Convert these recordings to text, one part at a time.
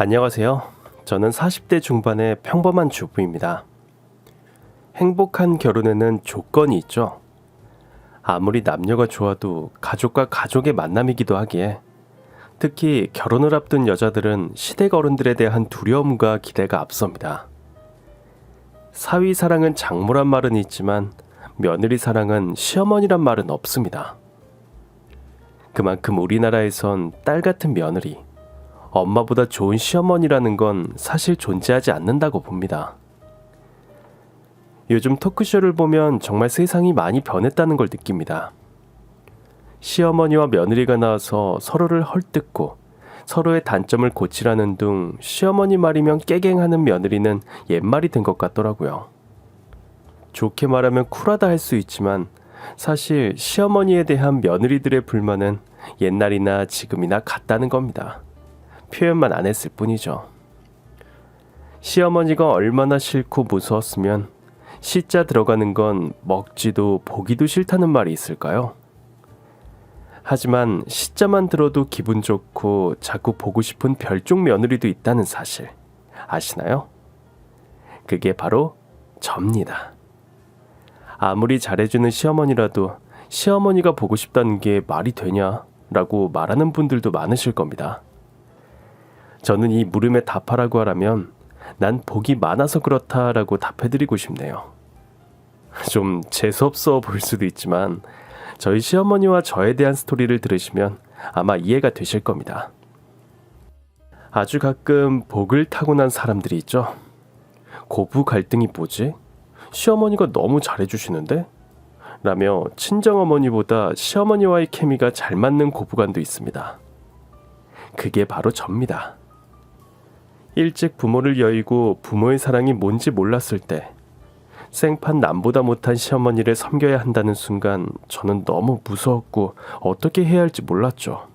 안녕하세요. 저는 40대 중반의 평범한 주부입니다. 행복한 결혼에는 조건이 있죠. 아무리 남녀가 좋아도 가족과 가족의 만남이기도 하기에 특히 결혼을 앞둔 여자들은 시댁 어른들에 대한 두려움과 기대가 앞섭니다. 사위 사랑은 장모란 말은 있지만 며느리 사랑은 시어머니란 말은 없습니다. 그만큼 우리나라에선 딸 같은 며느리, 엄마보다 좋은 시어머니라는 건 사실 존재하지 않는다고 봅니다. 요즘 토크쇼를 보면 정말 세상이 많이 변했다는 걸 느낍니다. 시어머니와 며느리가 나와서 서로를 헐뜯고 서로의 단점을 고치라는 둥 시어머니 말이면 깨갱하는 며느리는 옛말이 된 것 같더라고요. 좋게 말하면 쿨하다 할 수 있지만 사실 시어머니에 대한 며느리들의 불만은 옛날이나 지금이나 같다는 겁니다. 표현만 안 했을 뿐이죠. 시어머니가 얼마나 싫고 무서웠으면 시자 들어가는 건 먹지도 보기도 싫다는 말이 있을까요? 하지만 시자만 들어도 기분 좋고 자꾸 보고 싶은 별종 며느리도 있다는 사실 아시나요? 그게 바로 접니다. 아무리 잘해주는 시어머니라도 시어머니가 보고 싶다는 게 말이 되냐? 라고 말하는 분들도 많으실 겁니다. 저는 이 물음에 답하라고 하라면 난 복이 많아서 그렇다라고 답해드리고 싶네요. 좀 재수없어 보일 수도 있지만 저희 시어머니와 저에 대한 스토리를 들으시면 아마 이해가 되실 겁니다. 아주 가끔 복을 타고난 사람들이 있죠. 고부 갈등이 뭐지? 시어머니가 너무 잘해주시는데? 라며 친정어머니보다 시어머니와의 케미가 잘 맞는 고부간도 있습니다. 그게 바로 접니다. 일찍 부모를 여의고 부모의 사랑이 뭔지 몰랐을 때 생판 남보다 못한 시어머니를 섬겨야 한다는 순간 저는 너무 무서웠고 어떻게 해야 할지 몰랐죠.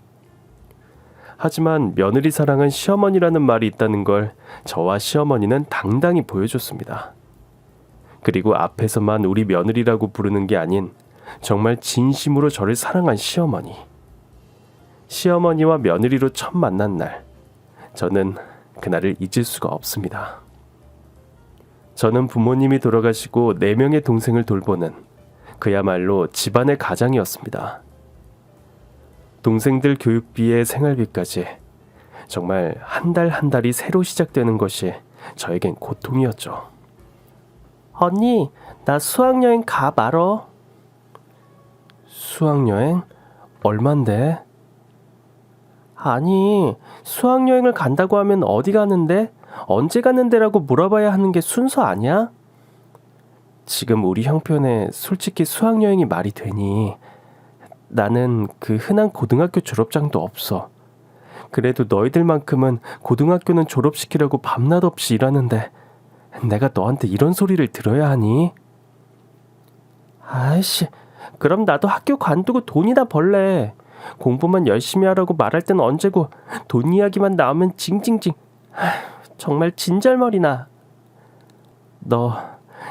하지만 며느리 사랑은 시어머니라는 말이 있다는 걸 저와 시어머니는 당당히 보여줬습니다. 그리고 앞에서만 우리 며느리라고 부르는 게 아닌 정말 진심으로 저를 사랑한 시어머니. 시어머니와 며느리로 처음 만난 날, 저는 그날을 잊을 수가 없습니다. 저는 부모님이 돌아가시고 4명의 동생을 돌보는 그야말로 집안의 가장이었습니다. 동생들 교육비에 생활비까지 정말 한 달 한 달이 새로 시작되는 것이 저에겐 고통이었죠. 언니, 나 수학여행 가 말어. 수학여행? 얼만데? 아니, 수학여행을 간다고 하면 어디 가는데? 언제 가는데라고 물어봐야 하는 게 순서 아니야? 지금 우리 형편에 솔직히 수학여행이 말이 되니? 나는 그 흔한 고등학교 졸업장도 없어. 그래도 너희들만큼은 고등학교는 졸업시키려고 밤낮 없이 일하는데 내가 너한테 이런 소리를 들어야 하니? 아이씨, 그럼 나도 학교 관두고 돈이나 벌래. 공부만 열심히 하라고 말할 땐 언제고 돈 이야기만 나오면 징징징. 정말 진절머리나. 너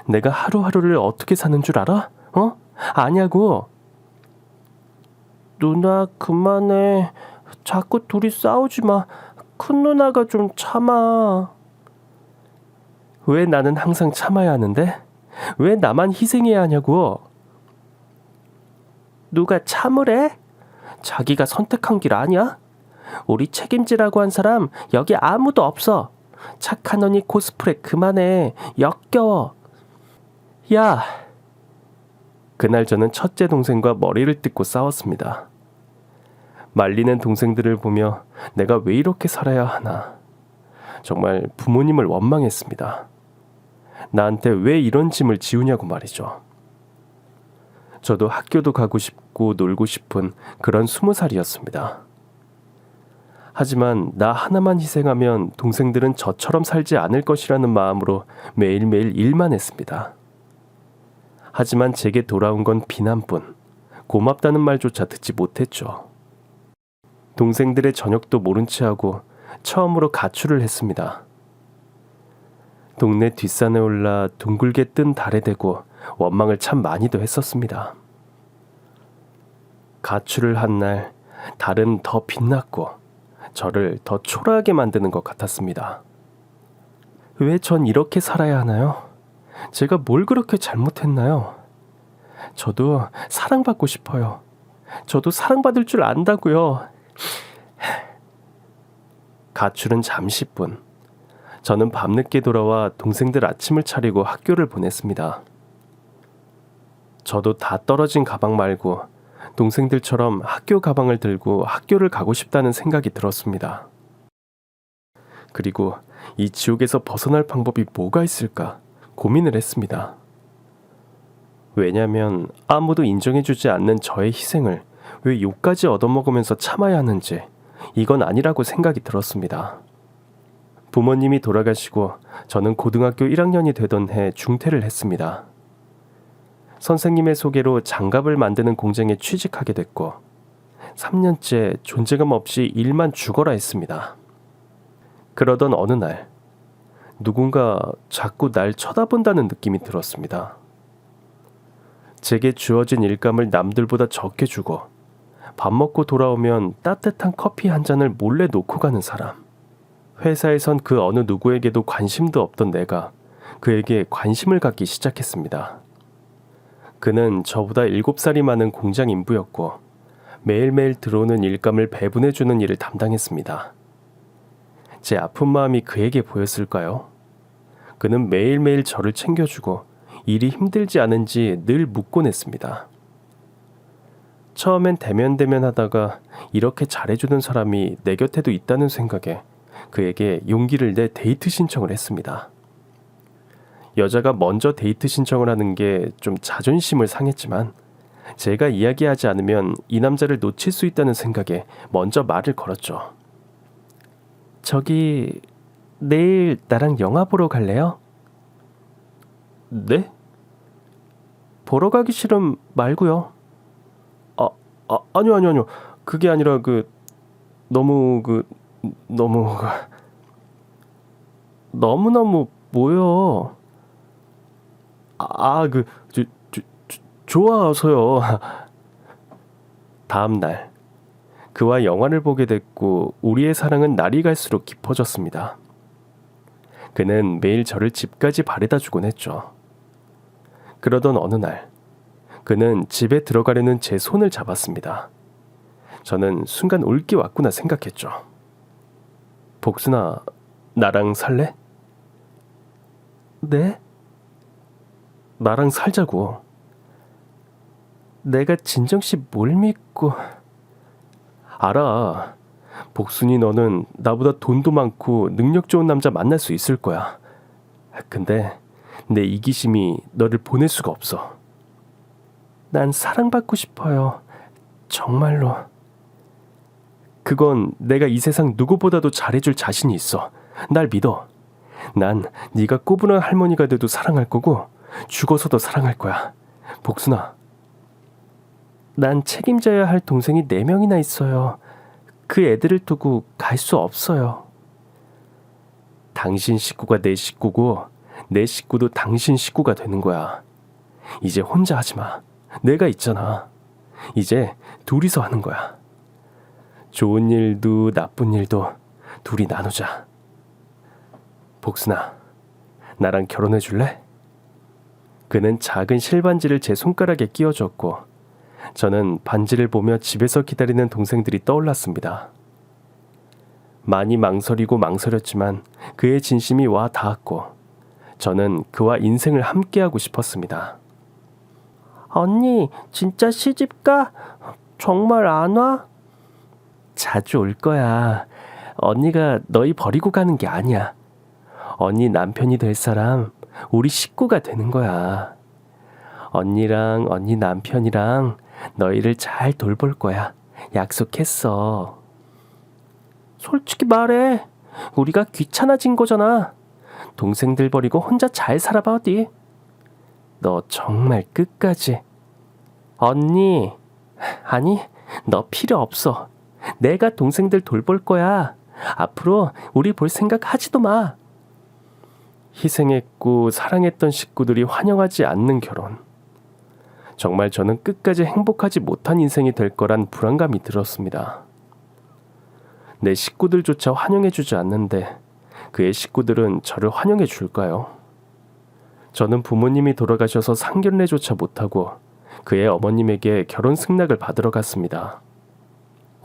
내가 하루하루를 어떻게 사는 줄 알아? 어? 아냐고. 누나 그만해. 자꾸 둘이 싸우지 마. 큰 누나가 좀 참아. 왜 나는 항상 참아야 하는데? 왜 나만 희생해야 하냐고. 누가 참으래? 자기가 선택한 길 아니야? 우리 책임지라고 한 사람 여기 아무도 없어. 착한 언니 코스프레 그만해. 역겨워. 야! 그날 저는 첫째 동생과 머리를 뜯고 싸웠습니다. 말리는 동생들을 보며 내가 왜 이렇게 살아야 하나. 정말 부모님을 원망했습니다. 나한테 왜 이런 짐을 지우냐고 말이죠. 저도 학교도 가고 싶고 놀고 싶은 그런 20살이었습니다. 하지만 나 하나만 희생하면 동생들은 저처럼 살지 않을 것이라는 마음으로 매일매일 일만 했습니다. 하지만 제게 돌아온 건 비난뿐, 고맙다는 말조차 듣지 못했죠. 동생들의 저녁도 모른 채 하고 처음으로 가출을 했습니다. 동네 뒷산에 올라 둥글게 뜬 달에 대고 원망을 참 많이도 했었습니다. 가출을 한 날 달은 더 빛났고 저를 더 초라하게 만드는 것 같았습니다. 왜 전 이렇게 살아야 하나요? 제가 뭘 그렇게 잘못했나요? 저도 사랑받고 싶어요. 저도 사랑받을 줄 안다고요. 가출은 잠시뿐. 저는 밤늦게 돌아와 동생들 아침을 차리고 학교를 보냈습니다. 저도 다 떨어진 가방 말고 동생들처럼 학교 가방을 들고 학교를 가고 싶다는 생각이 들었습니다. 그리고 이 지옥에서 벗어날 방법이 뭐가 있을까 고민을 했습니다. 왜냐면 아무도 인정해주지 않는 저의 희생을 왜 욕까지 얻어먹으면서 참아야 하는지 이건 아니라고 생각이 들었습니다. 부모님이 돌아가시고 저는 고등학교 1학년이 되던 해 중퇴를 했습니다. 선생님의 소개로 장갑을 만드는 공장에 취직하게 됐고 3년째 존재감 없이 일만 죽어라 했습니다. 그러던 어느 날 누군가 자꾸 날 쳐다본다는 느낌이 들었습니다. 제게 주어진 일감을 남들보다 적게 주고 밥 먹고 돌아오면 따뜻한 커피 한 잔을 몰래 놓고 가는 사람. 회사에선 그 어느 누구에게도 관심도 없던 내가 그에게 관심을 갖기 시작했습니다. 그는 저보다 7살이 많은 공장 인부였고 매일매일 들어오는 일감을 배분해주는 일을 담당했습니다. 제 아픈 마음이 그에게 보였을까요? 그는 매일매일 저를 챙겨주고 일이 힘들지 않은지 늘 묻곤 했습니다. 처음엔 대면대면 하다가 이렇게 잘해주는 사람이 내 곁에도 있다는 생각에 그에게 용기를 내 데이트 신청을 했습니다. 여자가 먼저 데이트 신청을 하는 게 좀 자존심을 상했지만 제가 이야기하지 않으면 이 남자를 놓칠 수 있다는 생각에 먼저 말을 걸었죠. 저기 내일 나랑 영화 보러 갈래요? 네? 보러 가기 싫음 말고요. 아니요. 그게 아니라 너무너무 뭐요? 좋아서요. 다음 날 그와 영화를 보게 됐고 우리의 사랑은 날이 갈수록 깊어졌습니다. 그는 매일 저를 집까지 바래다 주곤 했죠. 그러던 어느 날 그는 집에 들어가려는 제 손을 잡았습니다. 저는 순간 올 게 왔구나 생각했죠. 복순아, 나랑 살래? 네? 나랑 살자고. 내가 진정씨 뭘 믿고... 알아. 복순이 너는 나보다 돈도 많고 능력 좋은 남자 만날 수 있을 거야. 근데 내 이기심이 너를 보낼 수가 없어. 난 사랑받고 싶어요. 정말로. 그건 내가 이 세상 누구보다도 잘해줄 자신이 있어. 날 믿어. 난 네가 꼬부랑 할머니가 돼도 사랑할 거고 죽어서도 사랑할 거야. 복순아. 난 책임져야 할 동생이 4명이나 있어요. 그 애들을 두고 갈 수 없어요. 당신 식구가 내 식구고 내 식구도 당신 식구가 되는 거야. 이제 혼자 하지 마. 내가 있잖아. 이제 둘이서 하는 거야. 좋은 일도 나쁜 일도 둘이 나누자. 복순아, 나랑 결혼해 줄래? 그는 작은 실반지를 제 손가락에 끼워줬고 저는 반지를 보며 집에서 기다리는 동생들이 떠올랐습니다. 많이 망설이고 망설였지만 그의 진심이 와 닿았고 저는 그와 인생을 함께하고 싶었습니다. 언니, 진짜 시집가? 정말 안 와? 자주 올 거야. 언니가 너희 버리고 가는 게 아니야. 언니 남편이 될 사람, 우리 식구가 되는 거야. 언니랑 언니 남편이랑 너희를 잘 돌볼 거야. 약속했어. 솔직히 말해. 우리가 귀찮아진 거잖아. 동생들 버리고 혼자 잘 살아봐 어디. 너 정말 끝까지. 언니, 아니, 너 필요 없어. 내가 동생들 돌볼 거야. 앞으로 우리 볼 생각 하지도 마. 희생했고 사랑했던 식구들이 환영하지 않는 결혼. 정말 저는 끝까지 행복하지 못한 인생이 될 거란 불안감이 들었습니다. 내 식구들조차 환영해주지 않는데 그의 식구들은 저를 환영해 줄까요? 저는 부모님이 돌아가셔서 상견례조차 못하고 그의 어머님에게 결혼 승낙을 받으러 갔습니다.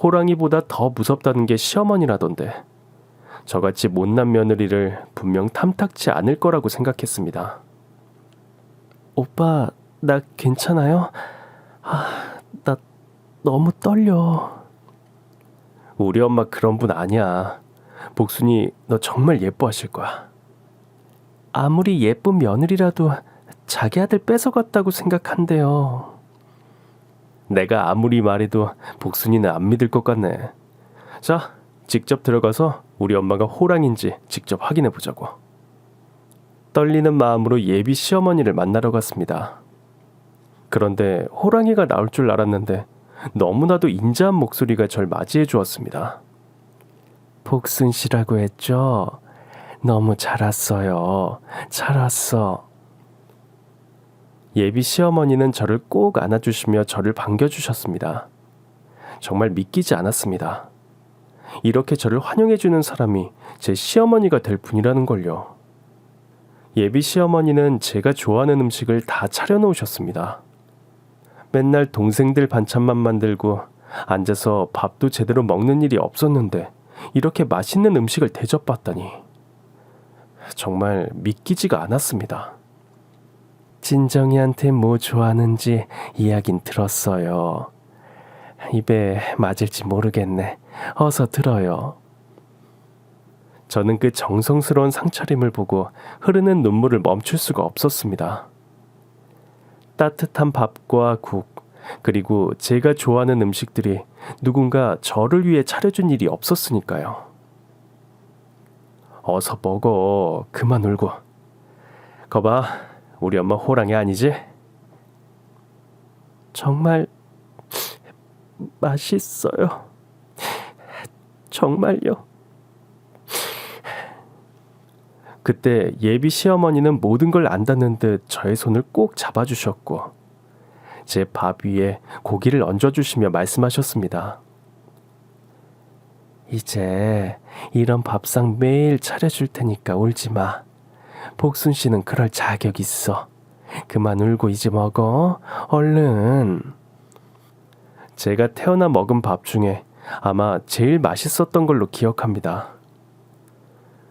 호랑이보다 더 무섭다는 게 시어머니라던데 저같이 못난 며느리를 분명 탐탁지 않을 거라고 생각했습니다. 오빠, 나 괜찮아요? 나 너무 떨려. 우리 엄마 그런 분 아니야. 복순이 너 정말 예뻐하실 거야. 아무리 예쁜 며느리라도 자기 아들 뺏어갔다고 생각한대요. 내가 아무리 말해도 복순이는 안 믿을 것 같네. 자, 직접 들어가서 우리 엄마가 호랑인지 직접 확인해 보자고. 떨리는 마음으로 예비 시어머니를 만나러 갔습니다. 그런데 호랑이가 나올 줄 알았는데 너무나도 인자한 목소리가 절 맞이해 주었습니다. 복순 씨라고 했죠? 너무 잘 왔어요. 잘 왔어. 예비 시어머니는 저를 꼭 안아주시며 저를 반겨주셨습니다. 정말 믿기지 않았습니다. 이렇게 저를 환영해주는 사람이 제 시어머니가 될 분이라는 걸요. 예비 시어머니는 제가 좋아하는 음식을 다 차려놓으셨습니다. 맨날 동생들 반찬만 만들고 앉아서 밥도 제대로 먹는 일이 없었는데 이렇게 맛있는 음식을 대접받다니 정말 믿기지가 않았습니다. 진정이한테 뭐 좋아하는지 이야긴 들었어요. 입에 맞을지 모르겠네. 어서 들어요. 저는 그 정성스러운 상차림을 보고 흐르는 눈물을 멈출 수가 없었습니다. 따뜻한 밥과 국, 그리고 제가 좋아하는 음식들이 누군가 저를 위해 차려준 일이 없었으니까요. 어서 먹어. 그만 울고. 거봐, 우리 엄마 호랑이 아니지? 정말 맛있어요. 정말요. 그때 예비 시어머니는 모든 걸 안다는 듯 저의 손을 꼭 잡아주셨고 제 밥 위에 고기를 얹어주시며 말씀하셨습니다. 이제 이런 밥상 매일 차려줄 테니까 울지 마. 복순 씨는 그럴 자격 있어. 그만 울고 이제 먹어. 얼른. 제가 태어나 먹은 밥 중에 아마 제일 맛있었던 걸로 기억합니다.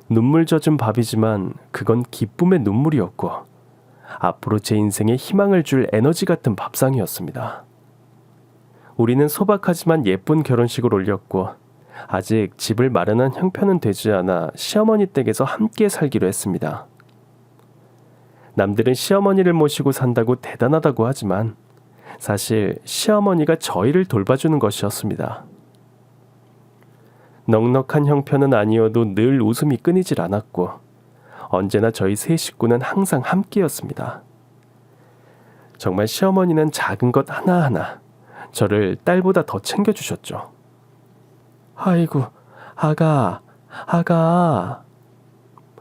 눈물 젖은 밥이지만 그건 기쁨의 눈물이었고 앞으로 제 인생에 희망을 줄 에너지 같은 밥상이었습니다. 우리는 소박하지만 예쁜 결혼식을 올렸고 아직 집을 마련한 형편은 되지 않아 시어머니 댁에서 함께 살기로 했습니다. 남들은 시어머니를 모시고 산다고 대단하다고 하지만 사실 시어머니가 저희를 돌봐주는 것이었습니다. 넉넉한 형편은 아니어도 늘 웃음이 끊이질 않았고 언제나 저희 세 식구는 항상 함께였습니다. 정말 시어머니는 작은 것 하나하나 저를 딸보다 더 챙겨주셨죠. 아이고, 아가.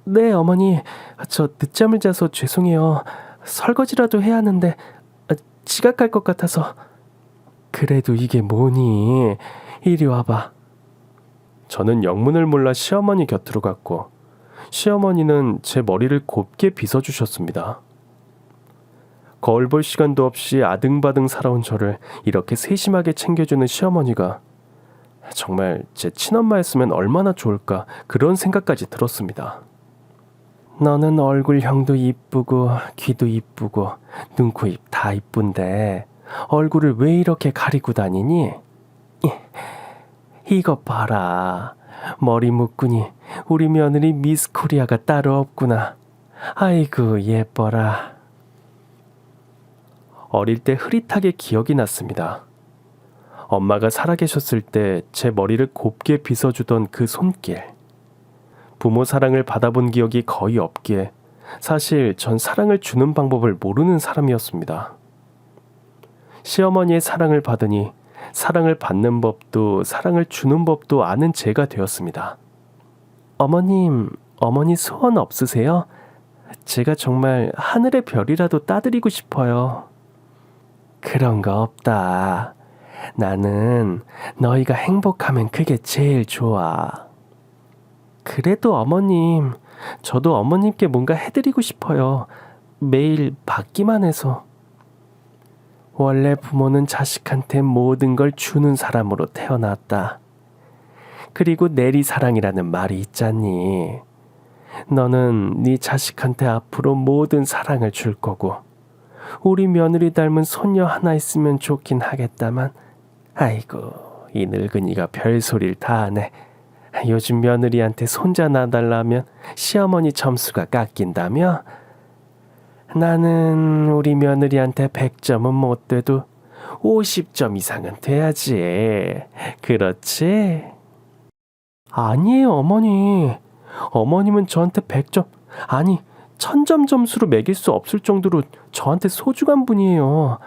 네, 어머니. 저 늦잠을 자서 죄송해요. 설거지라도 해야 하는데 지각할 것 같아서. 그래도 이게 뭐니? 이리 와봐. 저는 영문을 몰라 시어머니 곁으로 갔고 시어머니는 제 머리를 곱게 빗어주셨습니다. 거울 볼 시간도 없이 아등바등 살아온 저를 이렇게 세심하게 챙겨주는 시어머니가 정말 제 친엄마였으면 얼마나 좋을까 그런 생각까지 들었습니다. 너는 얼굴형도 이쁘고 귀도 이쁘고 눈, 코, 입 다 이쁜데 얼굴을 왜 이렇게 가리고 다니니? 이것 봐라. 머리 묶으니 우리 며느리 미스 코리아가 따로 없구나. 아이고 예뻐라. 어릴 때 흐릿하게 기억이 났습니다. 엄마가 살아계셨을 때 제 머리를 곱게 빗어주던 그 손길. 부모 사랑을 받아본 기억이 거의 없기에 사실 전 사랑을 주는 방법을 모르는 사람이었습니다. 시어머니의 사랑을 받으니 사랑을 받는 법도 사랑을 주는 법도 아는 제가 되었습니다. 어머니 소원 없으세요? 제가 정말 하늘의 별이라도 따드리고 싶어요. 그런 거 없다. 나는 너희가 행복하면 그게 제일 좋아. 그래도 어머님, 저도 어머님께 뭔가 해드리고 싶어요. 매일 받기만 해서. 원래 부모는 자식한테 모든 걸 주는 사람으로 태어났다. 그리고 내리사랑이라는 말이 있잖니. 너는 네 자식한테 앞으로 모든 사랑을 줄 거고 우리 며느리 닮은 손녀 하나 있으면 좋긴 하겠다만 아이고 이 늙은이가 별소리를 다 하네. 요즘 며느리한테 손자 낳아달라면 시어머니 점수가 깎인다며? 나는 우리 며느리한테 100점은 못 돼도 50점 이상은 돼야지. 그렇지? 아니에요, 어머니. 어머님은 저한테 100점, 아니 1000점 점수로 매길 수 없을 정도로 저한테 소중한 분이에요.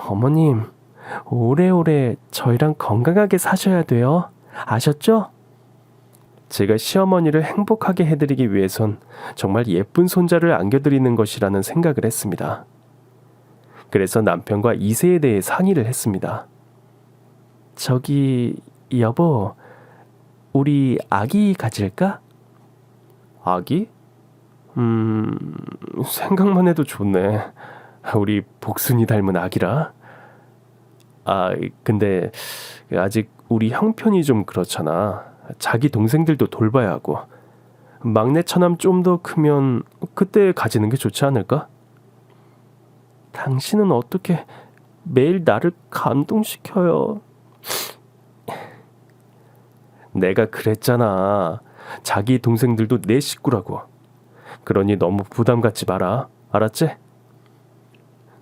어머님, 오래오래 저희랑 건강하게 사셔야 돼요. 아셨죠? 제가 시어머니를 행복하게 해드리기 위해선 정말 예쁜 손자를 안겨드리는 것이라는 생각을 했습니다. 그래서 남편과 이세에 대해 상의를 했습니다. 저기 여보, 우리 아기 가질까? 아기? 생각만 해도 좋네. 우리 복순이 닮은 아기라. 근데 아직 우리 형편이 좀 그렇잖아. 자기 동생들도 돌봐야 하고. 막내 처남 좀 더 크면 그때 가지는 게 좋지 않을까? 당신은 어떻게 매일 나를 감동시켜요? 내가 그랬잖아. 자기 동생들도 내 식구라고. 그러니 너무 부담 갖지 마라. 알았지?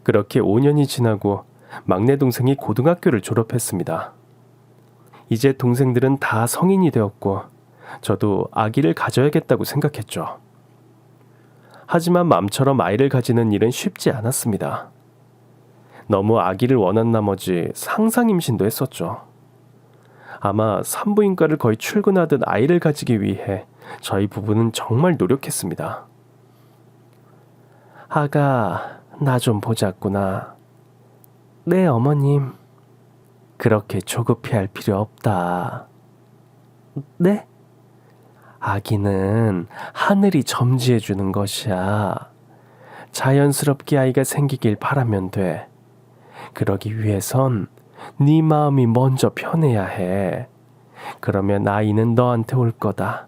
그렇게 5년이 지나고 막내 동생이 고등학교를 졸업했습니다. 이제 동생들은 다 성인이 되었고 저도 아기를 가져야겠다고 생각했죠. 하지만 맘처럼 아이를 가지는 일은 쉽지 않았습니다. 너무 아기를 원한 나머지 상상 임신도 했었죠. 아마 산부인과를 거의 출근하듯 아이를 가지기 위해 저희 부부는 정말 노력했습니다. 아가, 나 좀 보자꾸나. 네, 어머님. 그렇게 조급해할 필요 없다. 네? 아기는 하늘이 점지해 주는 것이야. 자연스럽게 아이가 생기길 바라면 돼. 그러기 위해선 네 마음이 먼저 편해야 해. 그러면 아이는 너한테 올 거다.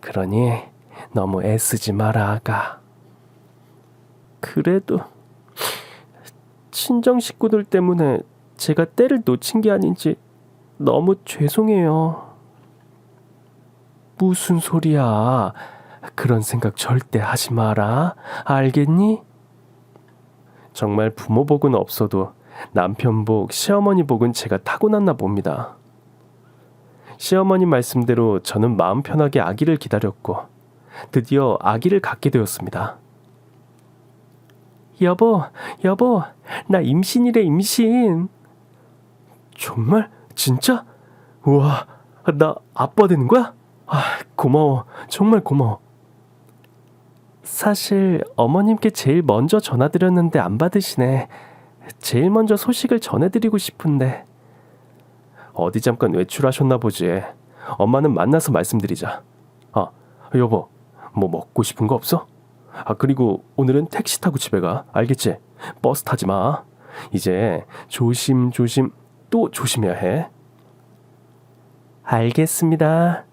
그러니 너무 애쓰지 마라, 아가. 그래도 친정 식구들 때문에 제가 때를 놓친 게 아닌지 너무 죄송해요. 무슨 소리야. 그런 생각 절대 하지 마라. 알겠니? 정말 부모 복은 없어도 남편 복, 시어머니 복은 제가 타고났나 봅니다. 시어머니 말씀대로 저는 마음 편하게 아기를 기다렸고 드디어 아기를 갖게 되었습니다. 여보, 나 임신이래, 임신. 정말? 진짜? 우와, 나 아빠 되는 거야? 고마워. 정말 고마워. 사실 어머님께 제일 먼저 전화드렸는데 안 받으시네. 제일 먼저 소식을 전해드리고 싶은데. 어디 잠깐 외출하셨나 보지. 엄마는 만나서 말씀드리자. 여보, 뭐 먹고 싶은 거 없어? 그리고 오늘은 택시 타고 집에 가. 알겠지? 버스 타지 마. 이제 조심 또 조심해야 해. 알겠습니다.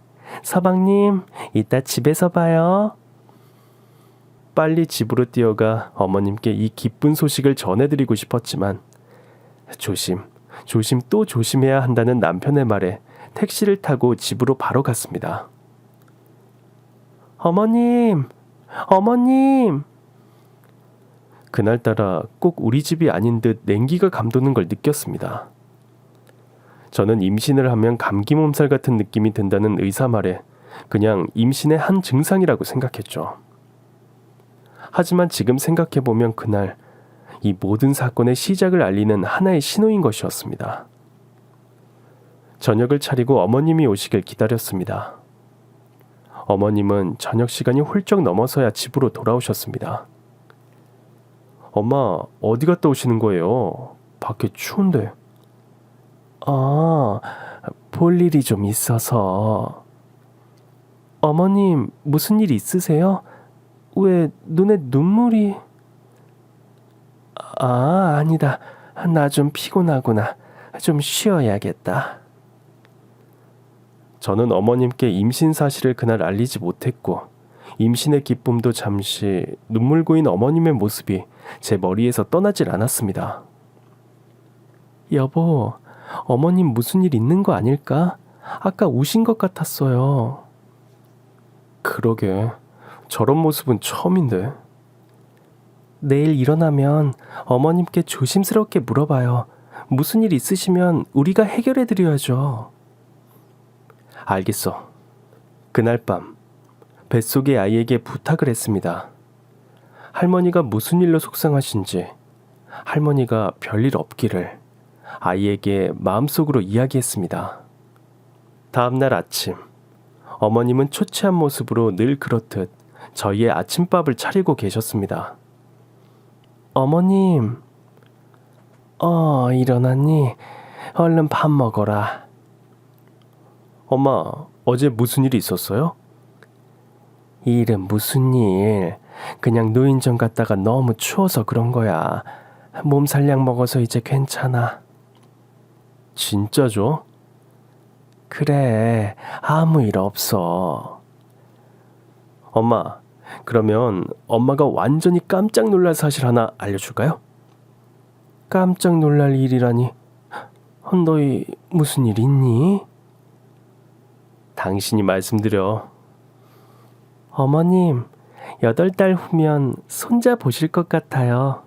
서방님, 이따 집에서 봐요. 빨리 집으로 뛰어가 어머님께 이 기쁜 소식을 전해드리고 싶었지만 조심 또 조심해야 한다는 남편의 말에 택시를 타고 집으로 바로 갔습니다. 어머님! 그날따라 꼭 우리 집이 아닌 듯 냉기가 감도는 걸 느꼈습니다. 저는 임신을 하면 감기 몸살 같은 느낌이 든다는 의사 말에 그냥 임신의 한 증상이라고 생각했죠. 하지만 지금 생각해보면 그날 이 모든 사건의 시작을 알리는 하나의 신호인 것이었습니다. 저녁을 차리고 어머님이 오시길 기다렸습니다. 어머님은 저녁 시간이 훌쩍 넘어서야 집으로 돌아오셨습니다. 엄마, 어디 갔다 오시는 거예요? 밖에 추운데. 볼 일이 좀 있어서. 어머님, 무슨 일 있으세요? 왜 눈에 눈물이... 아니다. 나 좀 피곤하구나. 좀 쉬어야겠다. 저는 어머님께 임신 사실을 그날 알리지 못했고 임신의 기쁨도 잠시 눈물 고인 어머님의 모습이 제 머리에서 떠나질 않았습니다. 여보, 어머님 무슨 일 있는 거 아닐까? 아까 우신 것 같았어요. 그러게, 저런 모습은 처음인데. 내일 일어나면 어머님께 조심스럽게 물어봐요. 무슨 일 있으시면 우리가 해결해 드려야죠. 알겠어. 그날 밤 뱃속의 아이에게 부탁을 했습니다. 할머니가 무슨 일로 속상하신지, 할머니가 별일 없기를 아이에게 마음속으로 이야기했습니다. 다음날 아침, 어머님은 초췌한 모습으로 늘 그렇듯 저희의 아침밥을 차리고 계셨습니다. 어머님, 일어났니? 얼른 밥 먹어라. 엄마, 어제 무슨 일이 있었어요? 일은 무슨 일? 그냥 노인정 갔다가 너무 추워서 그런 거야. 몸살약 먹어서 이제 괜찮아. 진짜죠? 그래, 아무 일 없어. 엄마, 그러면 엄마가 완전히 깜짝 놀랄 사실 하나 알려줄까요? 깜짝 놀랄 일이라니. 너희 무슨 일 있니? 당신이 말씀드려. 어머님, 8달 후면 손자 보실 것 같아요.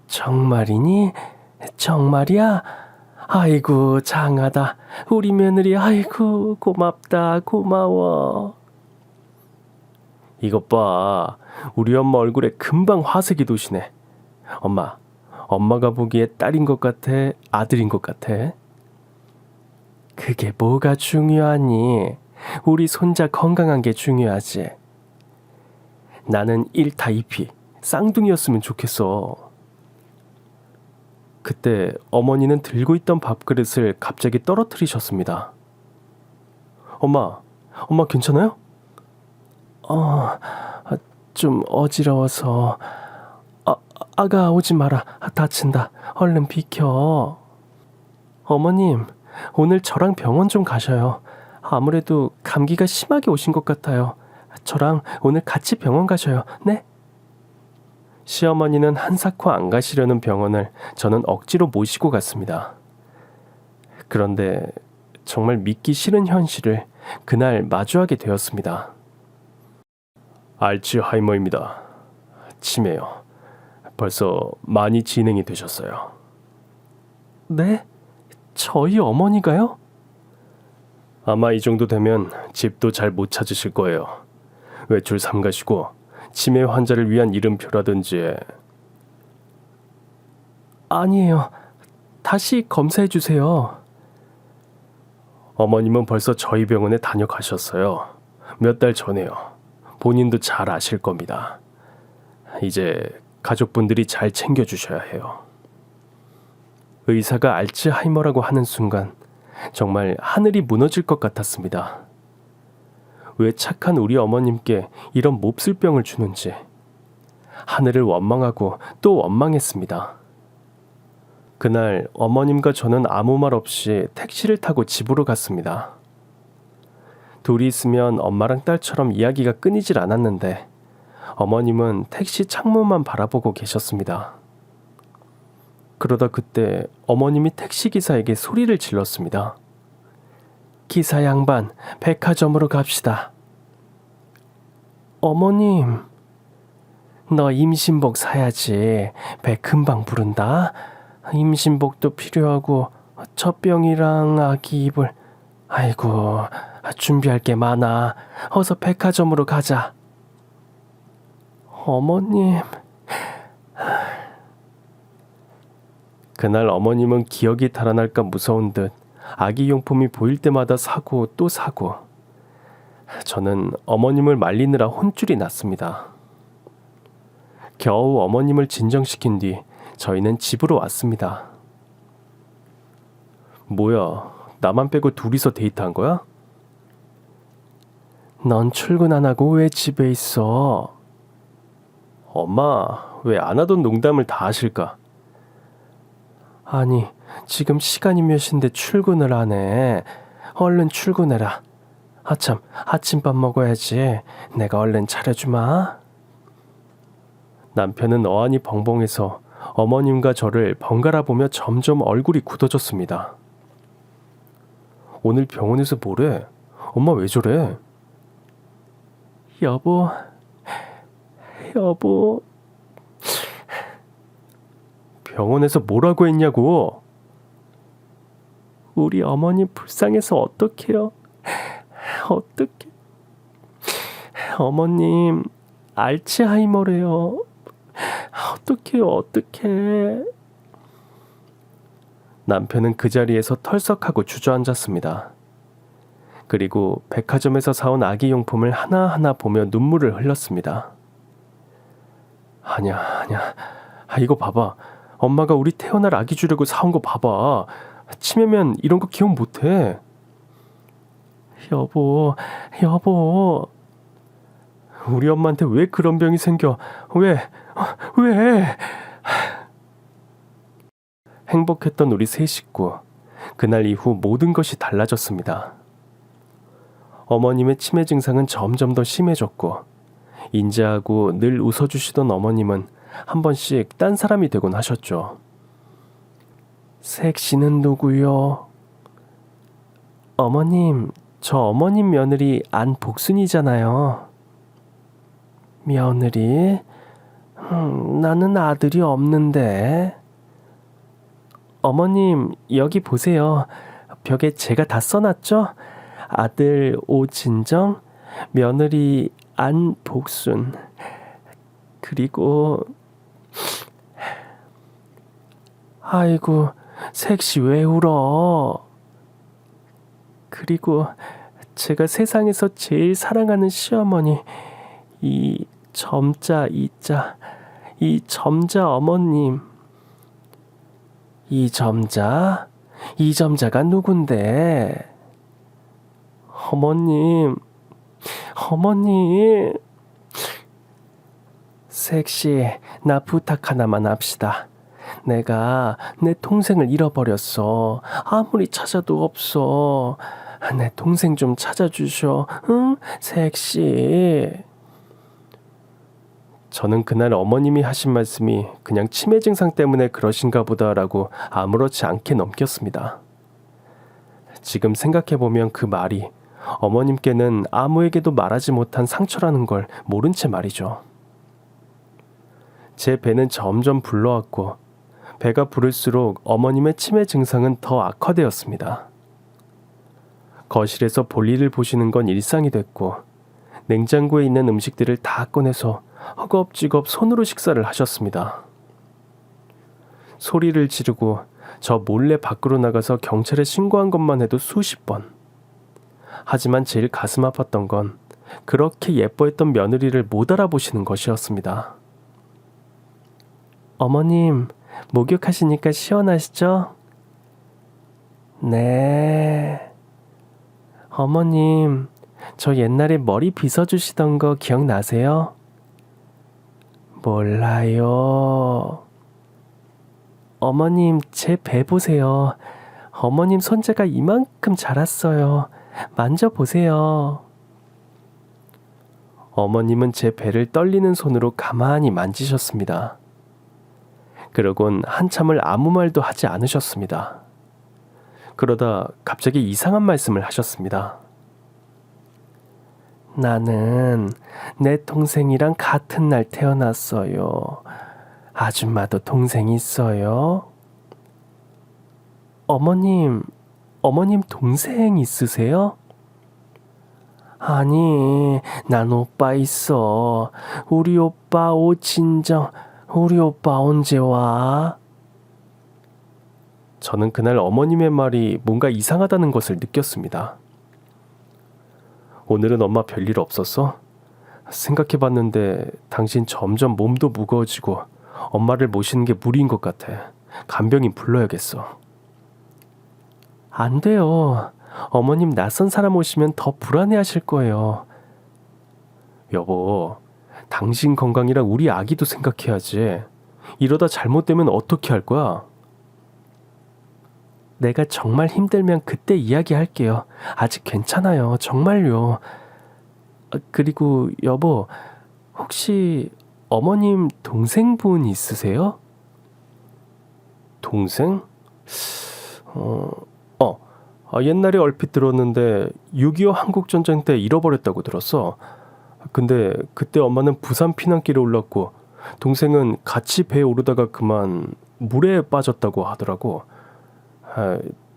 정말이니? 정말이야? 아이고, 장하다. 우리 며느리, 아이고, 고맙다, 고마워. 이것 봐. 우리 엄마 얼굴에 금방 화색이 도시네. 엄마가 보기에 딸인 것 같아? 아들인 것 같아? 그게 뭐가 중요하니? 우리 손자 건강한 게 중요하지. 나는 1타 2피 쌍둥이였으면 좋겠어. 그때 어머니는 들고 있던 밥그릇을 갑자기 떨어뜨리셨습니다. 엄마 괜찮아요? 좀 어지러워서. 아가 오지 마라. 다친다. 얼른 비켜. 어머님, 오늘 저랑 병원 좀 가셔요. 아무래도 감기가 심하게 오신 것 같아요. 저랑 오늘 같이 병원 가셔요. 네? 시어머니는 한사코 안 가시려는 병원을 저는 억지로 모시고 갔습니다. 그런데 정말 믿기 싫은 현실을 그날 마주하게 되었습니다. 알츠하이머입니다. 치매요. 벌써 많이 진행이 되셨어요. 네? 저희 어머니가요? 아마 이 정도 되면 집도 잘 못 찾으실 거예요. 외출 삼가시고 치매 환자를 위한 이름표라든지. 아니에요. 다시 검사해 주세요. 어머님은 벌써 저희 병원에 다녀가셨어요. 몇 달 전에요. 본인도 잘 아실 겁니다. 이제 가족분들이 잘 챙겨주셔야 해요. 의사가 알츠하이머라고 하는 순간 정말 하늘이 무너질 것 같았습니다. 왜 착한 우리 어머님께 이런 몹쓸 병을 주는지 하늘을 원망하고 또 원망했습니다. 그날 어머님과 저는 아무 말 없이 택시를 타고 집으로 갔습니다. 둘이 있으면 엄마랑 딸처럼 이야기가 끊이질 않았는데 어머님은 택시 창문만 바라보고 계셨습니다. 그러다 그때 어머님이 택시기사에게 소리를 질렀습니다. 기사 양반, 백화점으로 갑시다. 어머님, 너 임신복 사야지. 배 금방 부른다. 임신복도 필요하고 젖병이랑 아기 이불. 아이고, 준비할 게 많아. 어서 백화점으로 가자. 어머님. 그날 어머님은 기억이 달아날까 무서운 듯 아기 용품이 보일 때마다 사고 또 사고. 저는 어머님을 말리느라 혼쭐이 났습니다. 겨우 어머님을 진정시킨 뒤 저희는 집으로 왔습니다. 뭐야, 나만 빼고 둘이서 데이트한 거야? 넌 출근 안 하고 왜 집에 있어? 엄마, 왜 안 하던 농담을 다 하실까? 아니, 지금 시간이 몇 시인데 출근을 안 해. 얼른 출근해라. 아참, 아침밥 먹어야지. 내가 얼른 차려주마. 남편은 어안이 벙벙해서 어머님과 저를 번갈아 보며 점점 얼굴이 굳어졌습니다. 오늘 병원에서 뭐래? 엄마 왜 저래? 여보, 여보. 병원에서 뭐라고 했냐고? 우리 어머니 불쌍해서 어떡해요? 어떡해? 어머님 알츠하이머래요. 어떡해요, 어떡해? 남편은 그 자리에서 털썩하고 주저앉았습니다. 그리고 백화점에서 사온 아기용품을 하나하나 보며 눈물을 흘렸습니다. 아니야. 이거 봐봐. 엄마가 우리 태어날 아기 주려고 사온 거 봐봐. 치매면 이런 거 기억 못해. 여보. 우리 엄마한테 왜 그런 병이 생겨? 왜? 행복했던 우리 세 식구. 그날 이후 모든 것이 달라졌습니다. 어머님의 치매 증상은 점점 더 심해졌고, 인자하고 늘 웃어주시던 어머님은 한 번씩 딴 사람이 되곤 하셨죠. 색시는 누구요? 어머님, 저 어머님 며느리 안복순이잖아요. 며느리? 나는 아들이 없는데. 어머님, 여기 보세요. 벽에 제가 다 써놨죠? 아들 오진정, 며느리 안복순. 그리고 아이고, 색시 왜 울어? 그리고 제가 세상에서 제일 사랑하는 시어머니, 이 점자 이자, 이 점자 어머님. 이 점자가 누군데? 어머님. 색시, 나 부탁 하나만 합시다. 내가 내 동생을 잃어버렸어. 아무리 찾아도 없어. 내 동생 좀 찾아주셔. 응? 색시. 저는 그날 어머님이 하신 말씀이 그냥 치매 증상 때문에 그러신가 보다라고 아무렇지 않게 넘겼습니다. 지금 생각해보면 그 말이 어머님께는 아무에게도 말하지 못한 상처라는 걸 모른 채 말이죠. 제 배는 점점 불러왔고, 배가 부를수록 어머님의 치매 증상은 더 악화되었습니다. 거실에서 볼일을 보시는 건 일상이 됐고, 냉장고에 있는 음식들을 다 꺼내서 허겁지겁 손으로 식사를 하셨습니다. 소리를 지르고 저 몰래 밖으로 나가서 경찰에 신고한 것만 해도 수십 번. 하지만 제일 가슴 아팠던 건 그렇게 예뻐했던 며느리를 못 알아보시는 것이었습니다. 어머님, 목욕하시니까 시원하시죠? 네. 어머님, 저 옛날에 머리 빗어주시던 거 기억나세요? 몰라요. 어머님, 제 배 보세요. 어머님 손자가 이만큼 자랐어요. 만져보세요. 어머님은 제 배를 떨리는 손으로 가만히 만지셨습니다. 그러곤 한참을 아무 말도 하지 않으셨습니다. 그러다 갑자기 이상한 말씀을 하셨습니다. 나는 내 동생이랑 같은 날 태어났어요. 아줌마도 동생 있어요? 어머님 동생 있으세요? 아니, 난 오빠 있어. 우리 오빠 오진정, 우리 오빠 언제 와? 저는 그날 어머님의 말이 뭔가 이상하다는 것을 느꼈습니다. 오늘은 엄마 별일 없었어? 생각해봤는데 당신 점점 몸도 무거워지고 엄마를 모시는 게 무리인 것 같아. 간병인 불러야겠어. 안 돼요. 어머님 낯선 사람 오시면 더 불안해하실 거예요. 여보, 당신 건강이랑 우리 아기도 생각해야지. 이러다 잘못되면 어떻게 할 거야? 내가 정말 힘들면 그때 이야기할게요. 아직 괜찮아요. 정말요. 그리고 여보, 혹시 어머님 동생분 있으세요? 동생? 어, 옛날에 얼핏 들었는데 6.25 한국전쟁 때 잃어버렸다고 들었어. 근데 그때 엄마는 부산 피난길에 올랐고 동생은 같이 배에 오르다가 그만 물에 빠졌다고 하더라고.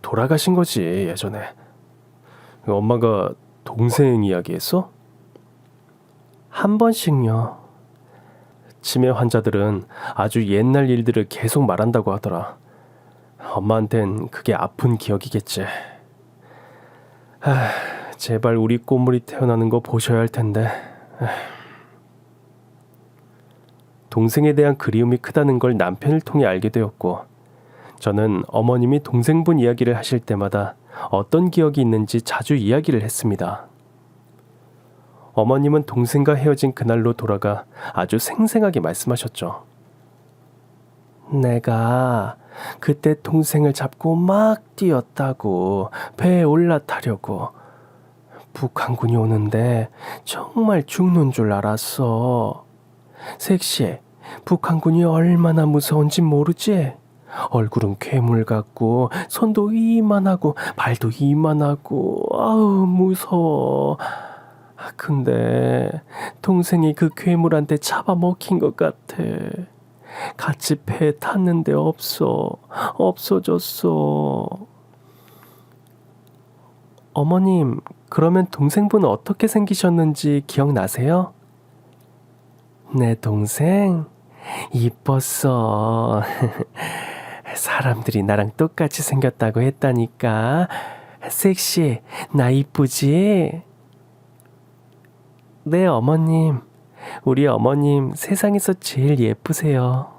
돌아가신 거지 예전에. 엄마가 동생 이야기했어? 한 번씩요. 치매 환자들은 아주 옛날 일들을 계속 말한다고 하더라. 엄마한텐 그게 아픈 기억이겠지. 제발 우리 꼬물이 태어나는 거 보셔야 할 텐데. 동생에 대한 그리움이 크다는 걸 남편을 통해 알게 되었고, 저는 어머님이 동생분 이야기를 하실 때마다 어떤 기억이 있는지 자주 이야기를 했습니다. 어머님은 동생과 헤어진 그날로 돌아가 아주 생생하게 말씀하셨죠. 내가 그때 동생을 잡고 막 뛰었다고, 배에 올라타려고. 북한군이 오는데 정말 죽는 줄 알았어. 섹시해. 북한군이 얼마나 무서운지 모르지? 얼굴은 괴물 같고 손도 이만하고 발도 이만하고 아우 무서워. 근데 동생이 그 괴물한테 잡아먹힌 것 같아. 같이 배에 탔는데 없어졌어. 어머님, 그러면 동생분은 어떻게 생기셨는지 기억나세요? 내 동생? 이뻤어. 사람들이 나랑 똑같이 생겼다고 했다니까. 섹시해. 나 이쁘지? 네, 어머님. 우리 어머님 세상에서 제일 예쁘세요.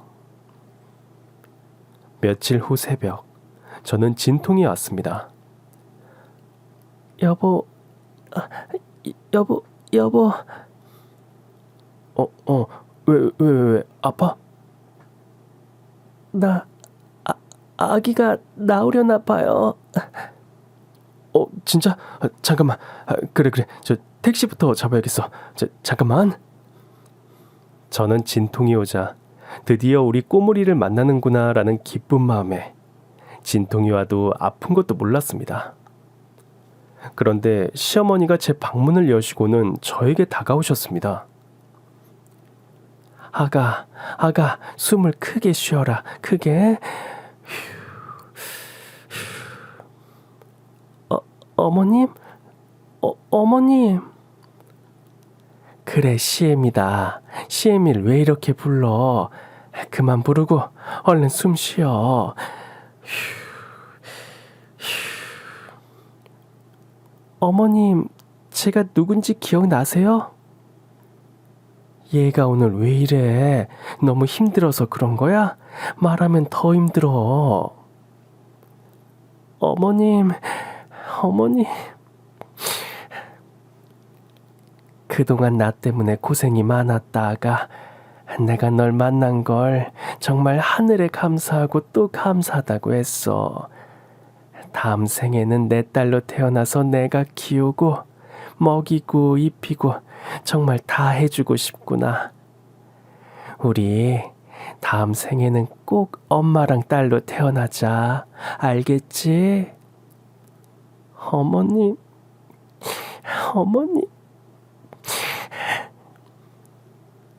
며칠 후 새벽, 저는 진통이 왔습니다. 여보, 여보. 왜, 아파? 아기가 나오려나 봐요. 진짜? 잠깐만. 그래. 저 택시부터 잡아야겠어. 잠깐만. 저는 진통이 오자 드디어 우리 꼬물이를 만나는구나라는 기쁜 마음에 진통이 와도 아픈 것도 몰랐습니다. 그런데 시어머니가 제 방문을 여시고는 저에게 다가오셨습니다. 아가, 숨을 크게 쉬어라. 크게. 어머님? 어머님. 그래, 시엠이다. 시엠이를 왜 이렇게 불러? 그만 부르고 얼른 숨 쉬어. 어머님, 제가 누군지 기억나세요? 얘가 오늘 왜 이래? 너무 힘들어서 그런 거야? 말하면 더 힘들어. 어머님. 그동안 나 때문에 고생이 많았다, 아가. 내가 널 만난 걸 정말 하늘에 감사하고 또 감사하다고 했어. 다음 생에는 내 딸로 태어나서 내가 키우고 먹이고 입히고 정말 다 해주고 싶구나. 우리 다음 생에는 꼭 엄마랑 딸로 태어나자. 알겠지? 어머님.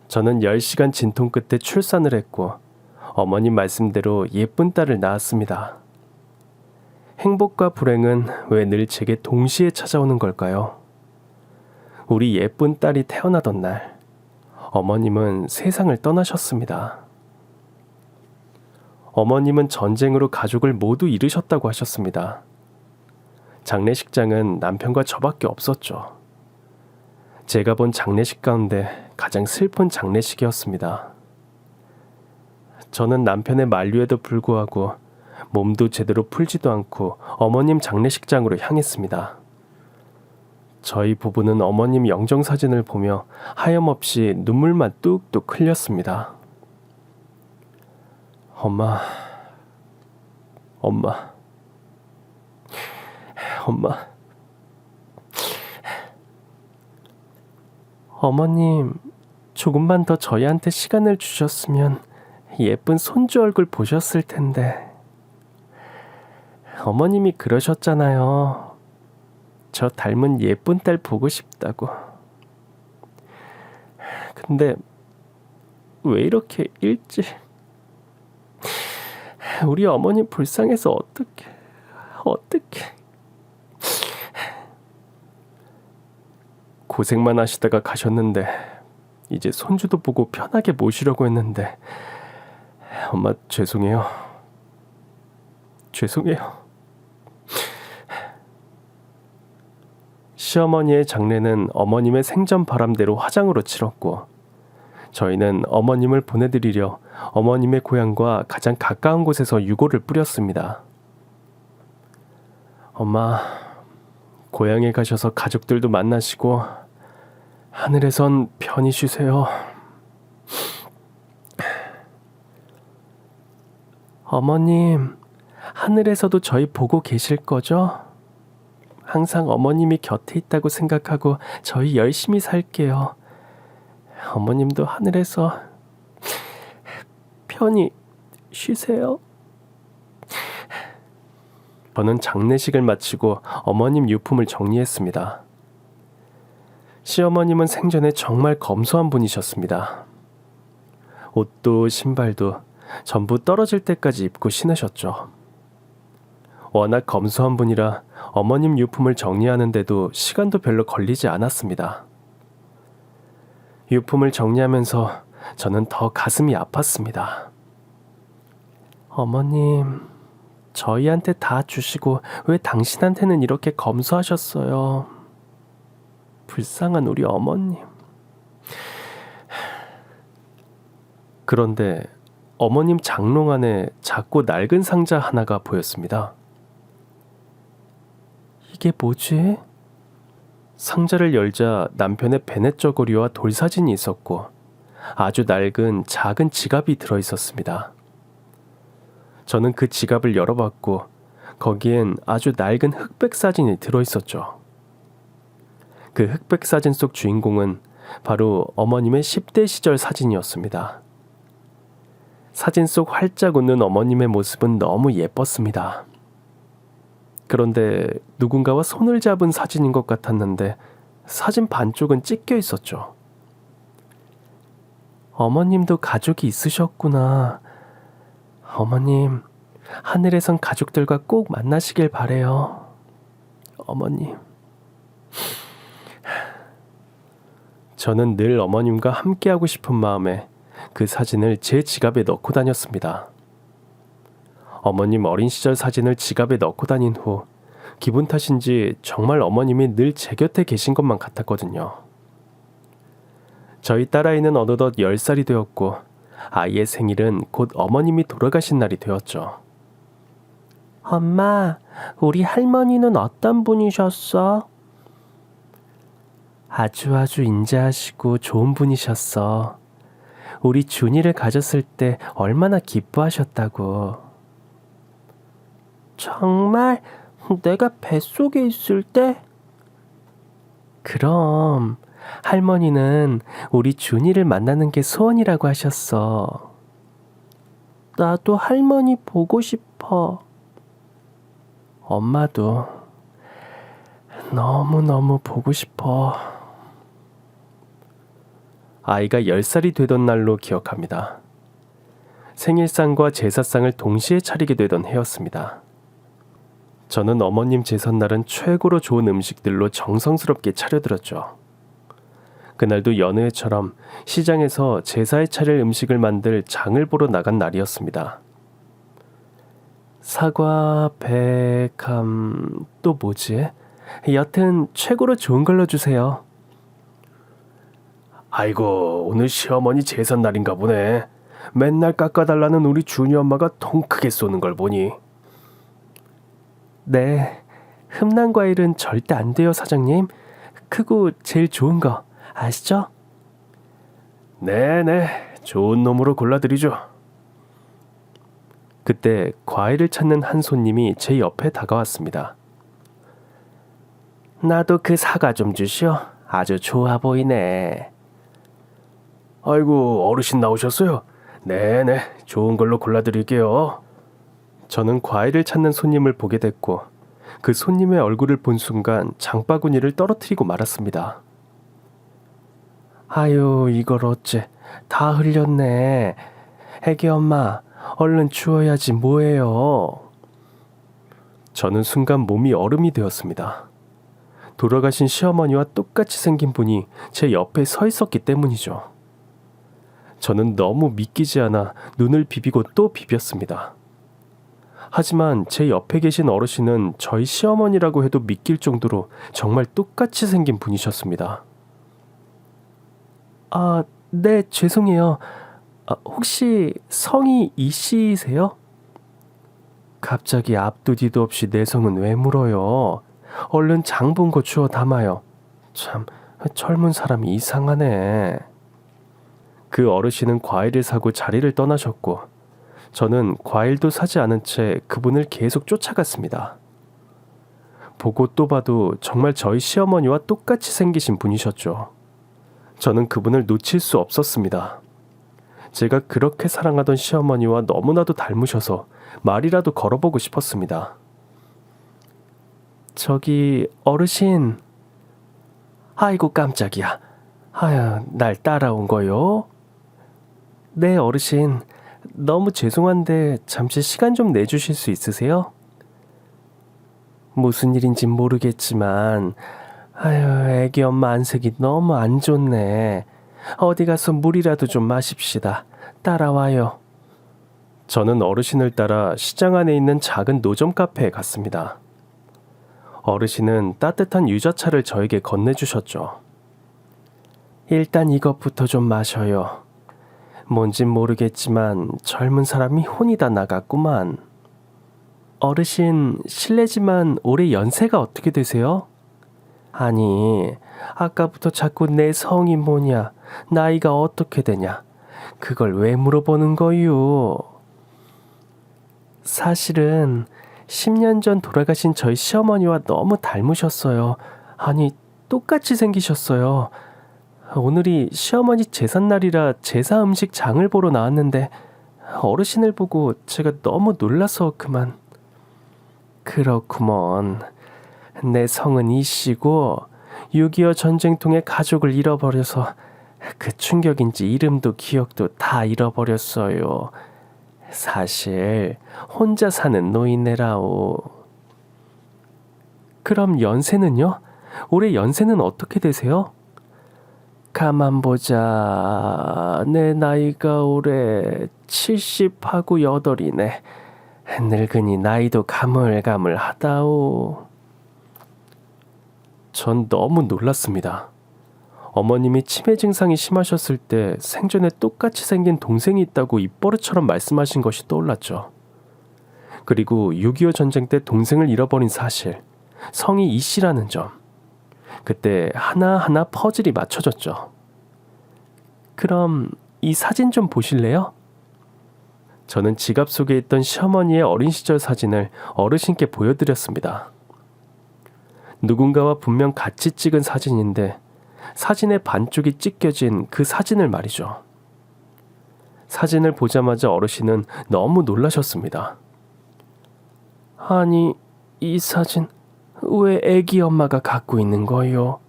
저는 10시간 진통 끝에 출산을 했고 어머님 말씀대로 예쁜 딸을 낳았습니다. 행복과 불행은 왜 늘 제게 동시에 찾아오는 걸까요? 우리 예쁜 딸이 태어나던 날, 어머님은 세상을 떠나셨습니다. 어머님은 전쟁으로 가족을 모두 잃으셨다고 하셨습니다. 장례식장은 남편과 저밖에 없었죠. 제가 본 장례식 가운데 가장 슬픈 장례식이었습니다. 저는 남편의 만류에도 불구하고 몸도 제대로 풀지도 않고 어머님 장례식장으로 향했습니다. 저희 부부는 어머님 영정사진을 보며 하염없이 눈물만 뚝뚝 흘렸습니다. 엄마, 엄마, 엄마. 어머님, 조금만 더 저희한테 시간을 주셨으면 예쁜 손주 얼굴 보셨을 텐데. 어머님이 그러셨잖아요. 저 닮은 예쁜 딸 보고 싶다고. 근데 왜 이렇게 일찍? 우리 어머님 불쌍해서 어떡해. 고생만 하시다가 가셨는데 이제 손주도 보고 편하게 모시려고 했는데 엄마 죄송해요. 시어머니의 장례는 어머님의 생전 바람대로 화장으로 치렀고 저희는 어머님을 보내드리려 어머님의 고향과 가장 가까운 곳에서 유골을 뿌렸습니다. 엄마, 고향에 가셔서 가족들도 만나시고 하늘에선 편히 쉬세요. 어머님, 하늘에서도 저희 보고 계실 거죠? 항상 어머님이 곁에 있다고 생각하고 저희 열심히 살게요. 어머님도 하늘에서 편히 쉬세요. 저는 장례식을 마치고 어머님 유품을 정리했습니다. 시어머님은 생전에 정말 검소한 분이셨습니다. 옷도 신발도 전부 떨어질 때까지 입고 신으셨죠. 워낙 검소한 분이라 어머님 유품을 정리하는데도 시간도 별로 걸리지 않았습니다. 유품을 정리하면서 저는 더 가슴이 아팠습니다. 어머님, 저희한테 다 주시고 왜 당신한테는 이렇게 검소하셨어요? 불쌍한 우리 어머님. 그런데 어머님 장롱 안에 작고 낡은 상자 하나가 보였습니다. 이게 뭐지? 상자를 열자 남편의 베넷 저고리와 돌사진이 있었고 아주 낡은 작은 지갑이 들어있었습니다. 저는 그 지갑을 열어봤고 거기엔 아주 낡은 흑백 사진이 들어있었죠. 그 흑백 사진 속 주인공은 바로 어머님의 10대 시절 사진이었습니다. 사진 속 활짝 웃는 어머님의 모습은 너무 예뻤습니다. 그런데 누군가와 손을 잡은 사진인 것 같았는데 사진 반쪽은 찢겨 있었죠. 어머님도 가족이 있으셨구나. 어머님, 하늘에선 가족들과 꼭 만나시길 바래요. 어머님. 저는 늘 어머님과 함께하고 싶은 마음에 그 사진을 제 지갑에 넣고 다녔습니다. 어머님 어린 시절 사진을 지갑에 넣고 다닌 후 기분 탓인지 정말 어머님이 늘 제 곁에 계신 것만 같았거든요. 저희 딸아이는 어느덧 10살이 되었고 아이의 생일은 곧 어머님이 돌아가신 날이 되었죠. 엄마, 우리 할머니는 어떤 분이셨어? 아주 인자하시고 좋은 분이셨어. 우리 준이를 가졌을 때 얼마나 기뻐하셨다고. 정말? 내가 뱃속에 있을 때? 그럼 할머니는 우리 준이를 만나는 게 소원이라고 하셨어. 나도 할머니 보고 싶어. 엄마도 너무너무 보고 싶어. 아이가 10살이 되던 날로 기억합니다. 생일상과 제사상을 동시에 차리게 되던 해였습니다. 저는 어머님 제삿날은 최고로 좋은 음식들로 정성스럽게 차려드렸죠. 그날도 여느 해처럼 시장에서 제사에 차릴 음식을 만들 장을 보러 나간 날이었습니다. 사과, 배, 감, 또 뭐지? 여튼 최고로 좋은 걸로 주세요. 아이고, 오늘 시어머니 제삿날인가 보네. 맨날 깎아달라는 우리 준이 엄마가 통 크게 쏘는 걸 보니. 네, 흠난 과일은 절대 안 돼요, 사장님. 크고 제일 좋은 거 아시죠? 네네, 좋은 놈으로 골라드리죠. 그때 과일을 찾는 한 손님이 제 옆에 다가왔습니다. 나도 그 사과 좀 주시오. 아주 좋아 보이네. 아이고, 어르신 나오셨어요? 네네, 좋은 걸로 골라드릴게요. 저는 과일을 찾는 손님을 보게 됐고 그 손님의 얼굴을 본 순간 장바구니를 떨어뜨리고 말았습니다. 아유, 이걸 어째 다 흘렸네. 애기 엄마, 얼른 주워야지 뭐예요. 저는 순간 몸이 얼음이 되었습니다. 돌아가신 시어머니와 똑같이 생긴 분이 제 옆에 서 있었기 때문이죠. 저는 너무 믿기지 않아 눈을 비비고 또 비볐습니다. 하지만 제 옆에 계신 어르신은 저희 시어머니라고 해도 믿길 정도로 정말 똑같이 생긴 분이셨습니다. 아, 네, 죄송해요. 혹시 성이 이 씨세요? 갑자기 앞도 뒤도 없이 내 성은 왜 물어요? 얼른 장 본 거 주워 담아요. 참, 젊은 사람이 이상하네. 그 어르신은 과일을 사고 자리를 떠나셨고 저는 과일도 사지 않은 채 그분을 계속 쫓아갔습니다. 보고 또 봐도 정말 저희 시어머니와 똑같이 생기신 분이셨죠. 저는 그분을 놓칠 수 없었습니다. 제가 그렇게 사랑하던 시어머니와 너무나도 닮으셔서 말이라도 걸어보고 싶었습니다. 저기 어르신. 아이고 깜짝이야. 아유, 날 따라온 거요? 네, 어르신. 너무 죄송한데 잠시 시간 좀 내주실 수 있으세요? 무슨 일인진 모르겠지만 아유, 애기 엄마 안색이 너무 안 좋네. 어디 가서 물이라도 좀 마십시다. 따라와요. 저는 어르신을 따라 시장 안에 있는 작은 노점 카페에 갔습니다. 어르신은 따뜻한 유자차를 저에게 건네주셨죠. 일단 이것부터 좀 마셔요. 뭔진 모르겠지만 젊은 사람이 혼이 다 나갔구만. 어르신, 실례지만 올해 연세가 어떻게 되세요? 아니, 아까부터 자꾸 내 성이 뭐냐, 나이가 어떻게 되냐, 그걸 왜 물어보는 거요? 사실은 10년 전 돌아가신 저희 시어머니와 너무 닮으셨어요. 아니, 똑같이 생기셨어요. 오늘이 시어머니 제삿날이라 제사 음식 장을 보러 나왔는데 어르신을 보고 제가 너무 놀라서 그만. 그렇구먼. 내 성은 이씨고 6.25 전쟁통에 가족을 잃어버려서 그 충격인지 이름도 기억도 다 잃어버렸어요. 사실 혼자 사는 노인네라오. 그럼 연세는요? 올해 연세는 어떻게 되세요? 가만 보자. 내 나이가 올해 70하고 8이네. 늙으니 나이도 가물가물하다오. 전 너무 놀랐습니다. 어머님이 치매 증상이 심하셨을 때 생전에 똑같이 생긴 동생이 있다고 입버릇처럼 말씀하신 것이 떠올랐죠. 그리고 6.25 전쟁 때 동생을 잃어버린 사실, 성이 이 씨라는 점. 그때 하나하나 퍼즐이 맞춰졌죠. 그럼 이 사진 좀 보실래요? 저는 지갑 속에 있던 시어머니의 어린 시절 사진을 어르신께 보여드렸습니다. 누군가와 분명 같이 찍은 사진인데 사진의 반쪽이 찢겨진 그 사진을 말이죠. 사진을 보자마자 어르신은 너무 놀라셨습니다. 아니, 이 사진 왜 애기 엄마가 갖고 있는 거요?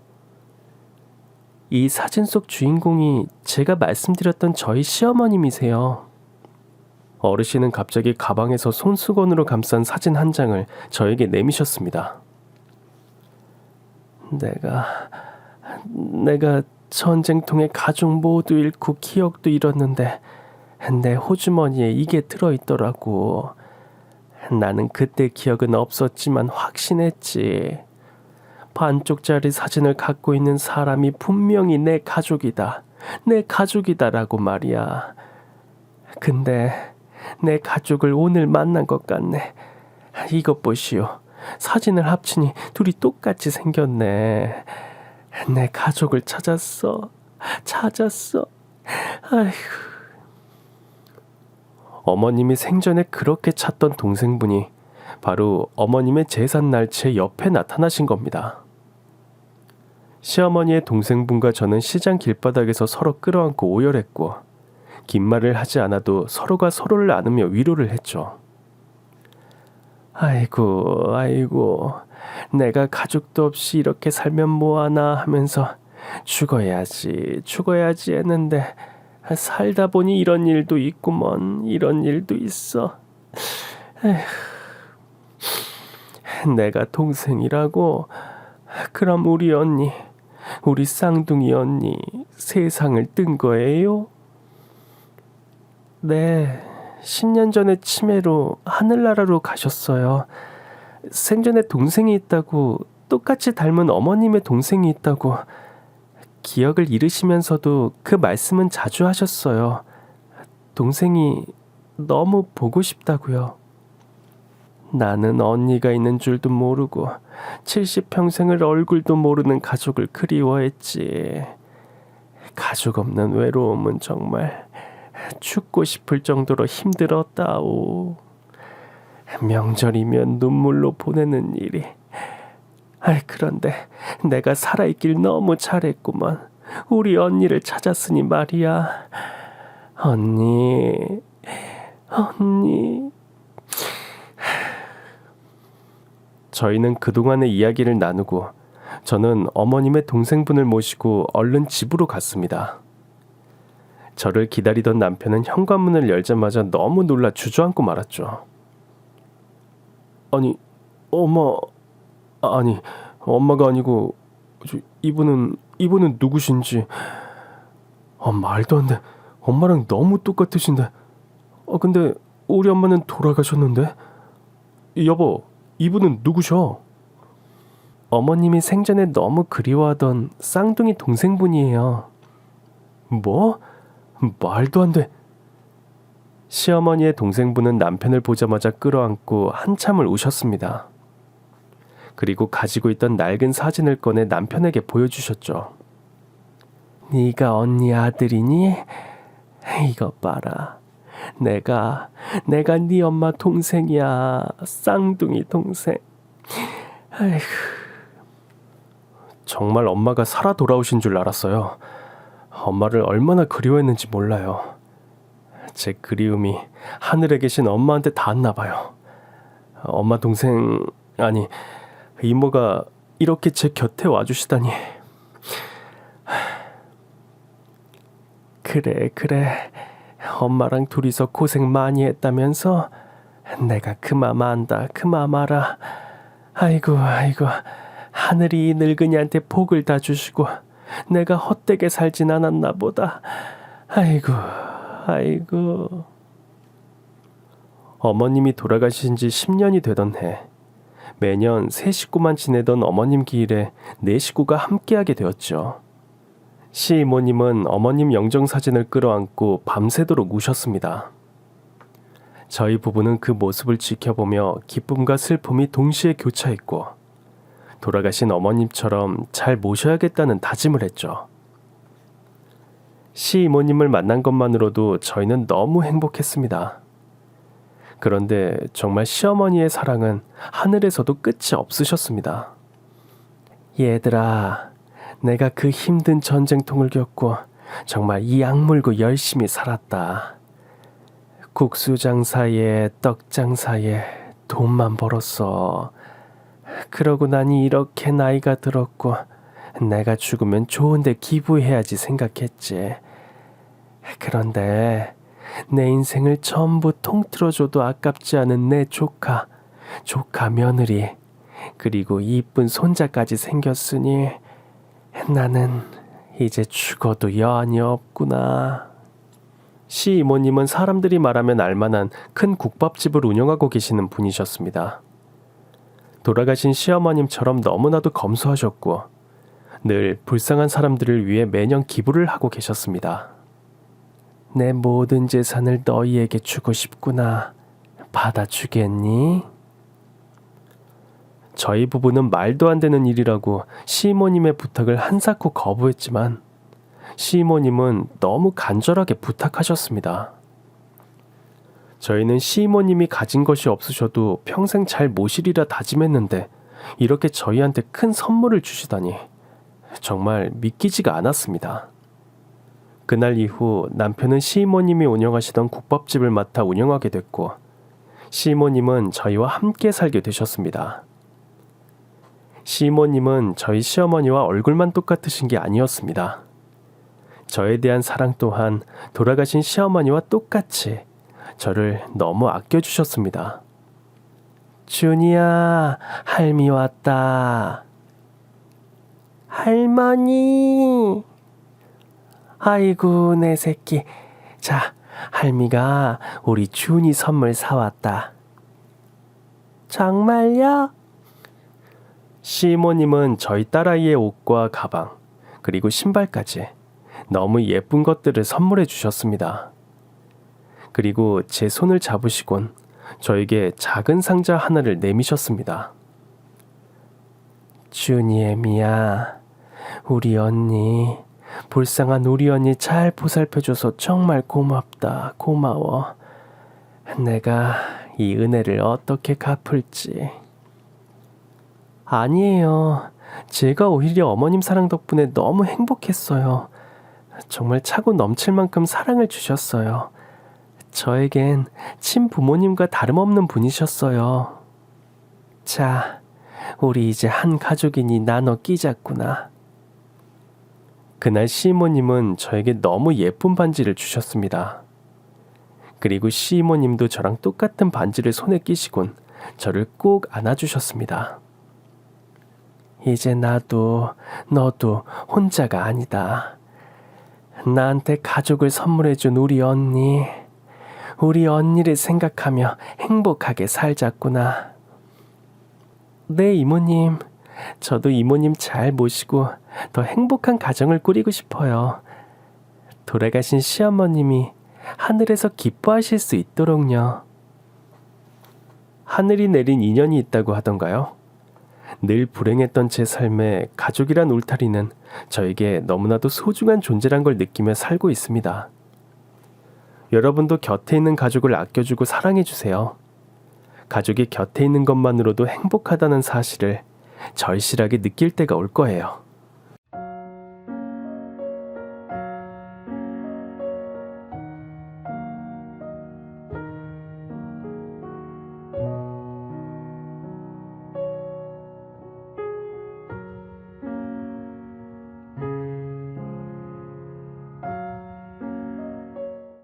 이 사진 속 주인공이 제가 말씀드렸던 저희 시어머님이세요. 어르신은 갑자기 가방에서 손수건으로 감싼 사진 한 장을 저에게 내미셨습니다. 내가 전쟁통에 가족 모두 잃고 기억도 잃었는데 내 호주머니에 이게 들어있더라고. 나는 그때 기억은 없었지만 확신했지. 반쪽짜리 사진을 갖고 있는 사람이 분명히 내 가족이다. 내 가족이다라고 말이야. 근데 내 가족을 오늘 만난 것 같네. 이것 보시오. 사진을 합치니 둘이 똑같이 생겼네. 내 가족을 찾았어. 아휴. 어머님이 생전에 그렇게 찾던 동생분이 바로 어머님의 제산 날짜 옆에 나타나신 겁니다. 시어머니의 동생분과 저는 시장 길바닥에서 서로 끌어안고 오열했고 긴 말을 하지 않아도 서로가 서로를 안으며 위로를 했죠. 아이고, 내가 가족도 없이 이렇게 살면 뭐하나 하면서 죽어야지 했는데 살다 보니 이런 일도 있구먼. 이런 일도 있어. 에휴. 내가 동생이라고? 그럼 우리 쌍둥이 언니 세상을 뜬 거예요? 네, 10년 전에 치매로 하늘나라로 가셨어요. 생전에 동생이 있다고, 똑같이 닮은 어머님의 동생이 있다고 기억을 잃으시면서도 그 말씀은 자주 하셨어요. 동생이 너무 보고 싶다고요. 나는 언니가 있는 줄도 모르고 70평생을 얼굴도 모르는 가족을 그리워했지. 가족 없는 외로움은 정말 죽고 싶을 정도로 힘들었다오. 명절이면 눈물로 보내는 일이. 그런데 내가 살아있길 너무 잘했구먼. 우리 언니를 찾았으니 말이야. 언니. 저희는 그동안의 이야기를 나누고 저는 어머님의 동생분을 모시고 얼른 집으로 갔습니다. 저를 기다리던 남편은 현관문을 열자마자 너무 놀라 주저앉고 말았죠. 아니, 엄마가 아니고 이분은 누구신지. 말도 안 돼. 엄마랑 너무 똑같으신데. 근데 우리 엄마는 돌아가셨는데. 여보, 이분은 누구셔? 어머님이 생전에 너무 그리워하던 쌍둥이 동생분이에요. 뭐? 말도 안 돼. 시어머니의 동생분은 남편을 보자마자 끌어안고 한참을 우셨습니다. 그리고 가지고 있던 낡은 사진을 꺼내 남편에게 보여주셨죠. 네가 언니 아들이니? 이것 봐라. 내가 네 엄마 동생이야. 쌍둥이 동생. 아이고. 정말 엄마가 살아 돌아오신 줄 알았어요. 엄마를 얼마나 그리워했는지 몰라요. 제 그리움이 하늘에 계신 엄마한테 닿았나 봐요. 엄마 동생, 아니 이모가 이렇게 제 곁에 와주시다니. 그래. 엄마랑 둘이서 고생 많이 했다면서? 내가 그 맘 안다. 그 맘 알아. 아이고. 하늘이 이 늙은이한테 복을 다 주시고 내가 헛되게 살진 않았나 보다. 아이고. 어머님이 돌아가신 지 10년이 되던 해, 매년 세 식구만 지내던 어머님 기일에 네 식구가 함께하게 되었죠. 시이모님은 어머님 영정사진을 끌어안고 밤새도록 우셨습니다. 저희 부부는 그 모습을 지켜보며 기쁨과 슬픔이 동시에 교차했고 돌아가신 어머님처럼 잘 모셔야겠다는 다짐을 했죠. 시이모님을 만난 것만으로도 저희는 너무 행복했습니다. 그런데 정말 시어머니의 사랑은 하늘에서도 끝이 없으셨습니다. 얘들아, 내가 그 힘든 전쟁통을 겪고 정말 이 악물고 열심히 살았다. 국수 장사에 떡 장사에 돈만 벌었어. 그러고 나니 이렇게 나이가 들었고 내가 죽으면 좋은데 기부해야지 생각했지. 그런데 내 인생을 전부 통틀어줘도 아깝지 않은 내 조카 며느리, 그리고 이쁜 손자까지 생겼으니 나는 이제 죽어도 여한이 없구나. 시이모님은 사람들이 말하면 알만한 큰 국밥집을 운영하고 계시는 분이셨습니다. 돌아가신 시어머님처럼 너무나도 검소하셨고 늘 불쌍한 사람들을 위해 매년 기부를 하고 계셨습니다. 내 모든 재산을 너희에게 주고 싶구나. 받아주겠니? 저희 부부는 말도 안 되는 일이라고 시모님의 부탁을 한사코 거부했지만 시모님은 너무 간절하게 부탁하셨습니다. 저희는 시모님이 가진 것이 없으셔도 평생 잘 모시리라 다짐했는데 이렇게 저희한테 큰 선물을 주시다니 정말 믿기지가 않았습니다. 그날 이후 남편은 시모님이 운영하시던 국밥집을 맡아 운영하게 됐고 시모님은 저희와 함께 살게 되셨습니다. 시모님은 저희 시어머니와 얼굴만 똑같으신 게 아니었습니다. 저에 대한 사랑 또한 돌아가신 시어머니와 똑같이 저를 너무 아껴주셨습니다. 준이야, 할미 왔다. 할머니. 아이고, 내 새끼. 자, 할미가 우리 준이 선물 사왔다. 정말요? 시모님은 저희 딸아이의 옷과 가방, 그리고 신발까지 너무 예쁜 것들을 선물해 주셨습니다. 그리고 제 손을 잡으시곤 저에게 작은 상자 하나를 내미셨습니다. 준이의 미야, 우리 언니, 불쌍한 우리 언니 잘 보살펴줘서 정말 고맙다, 고마워. 내가 이 은혜를 어떻게 갚을지. 아니에요. 제가 오히려 어머님 사랑 덕분에 너무 행복했어요. 정말 차고 넘칠 만큼 사랑을 주셨어요. 저에겐 친부모님과 다름없는 분이셨어요. 자, 우리 이제 한 가족이니 나눠 끼자꾸나. 그날 시모님은 저에게 너무 예쁜 반지를 주셨습니다. 그리고 시모님도 저랑 똑같은 반지를 손에 끼시곤 저를 꼭 안아주셨습니다. 이제 나도 너도 혼자가 아니다. 나한테 가족을 선물해준 우리 언니를 생각하며 행복하게 살자꾸나. 네, 이모님. 저도 이모님 잘 모시고 더 행복한 가정을 꾸리고 싶어요. 돌아가신 시어머님이 하늘에서 기뻐하실 수 있도록요. 하늘이 내린 인연이 있다고 하던가요? 늘 불행했던 제 삶에 가족이란 울타리는 저에게 너무나도 소중한 존재란 걸 느끼며 살고 있습니다. 여러분도 곁에 있는 가족을 아껴주고 사랑해주세요. 가족이 곁에 있는 것만으로도 행복하다는 사실을 절실하게 느낄 때가 올 거예요.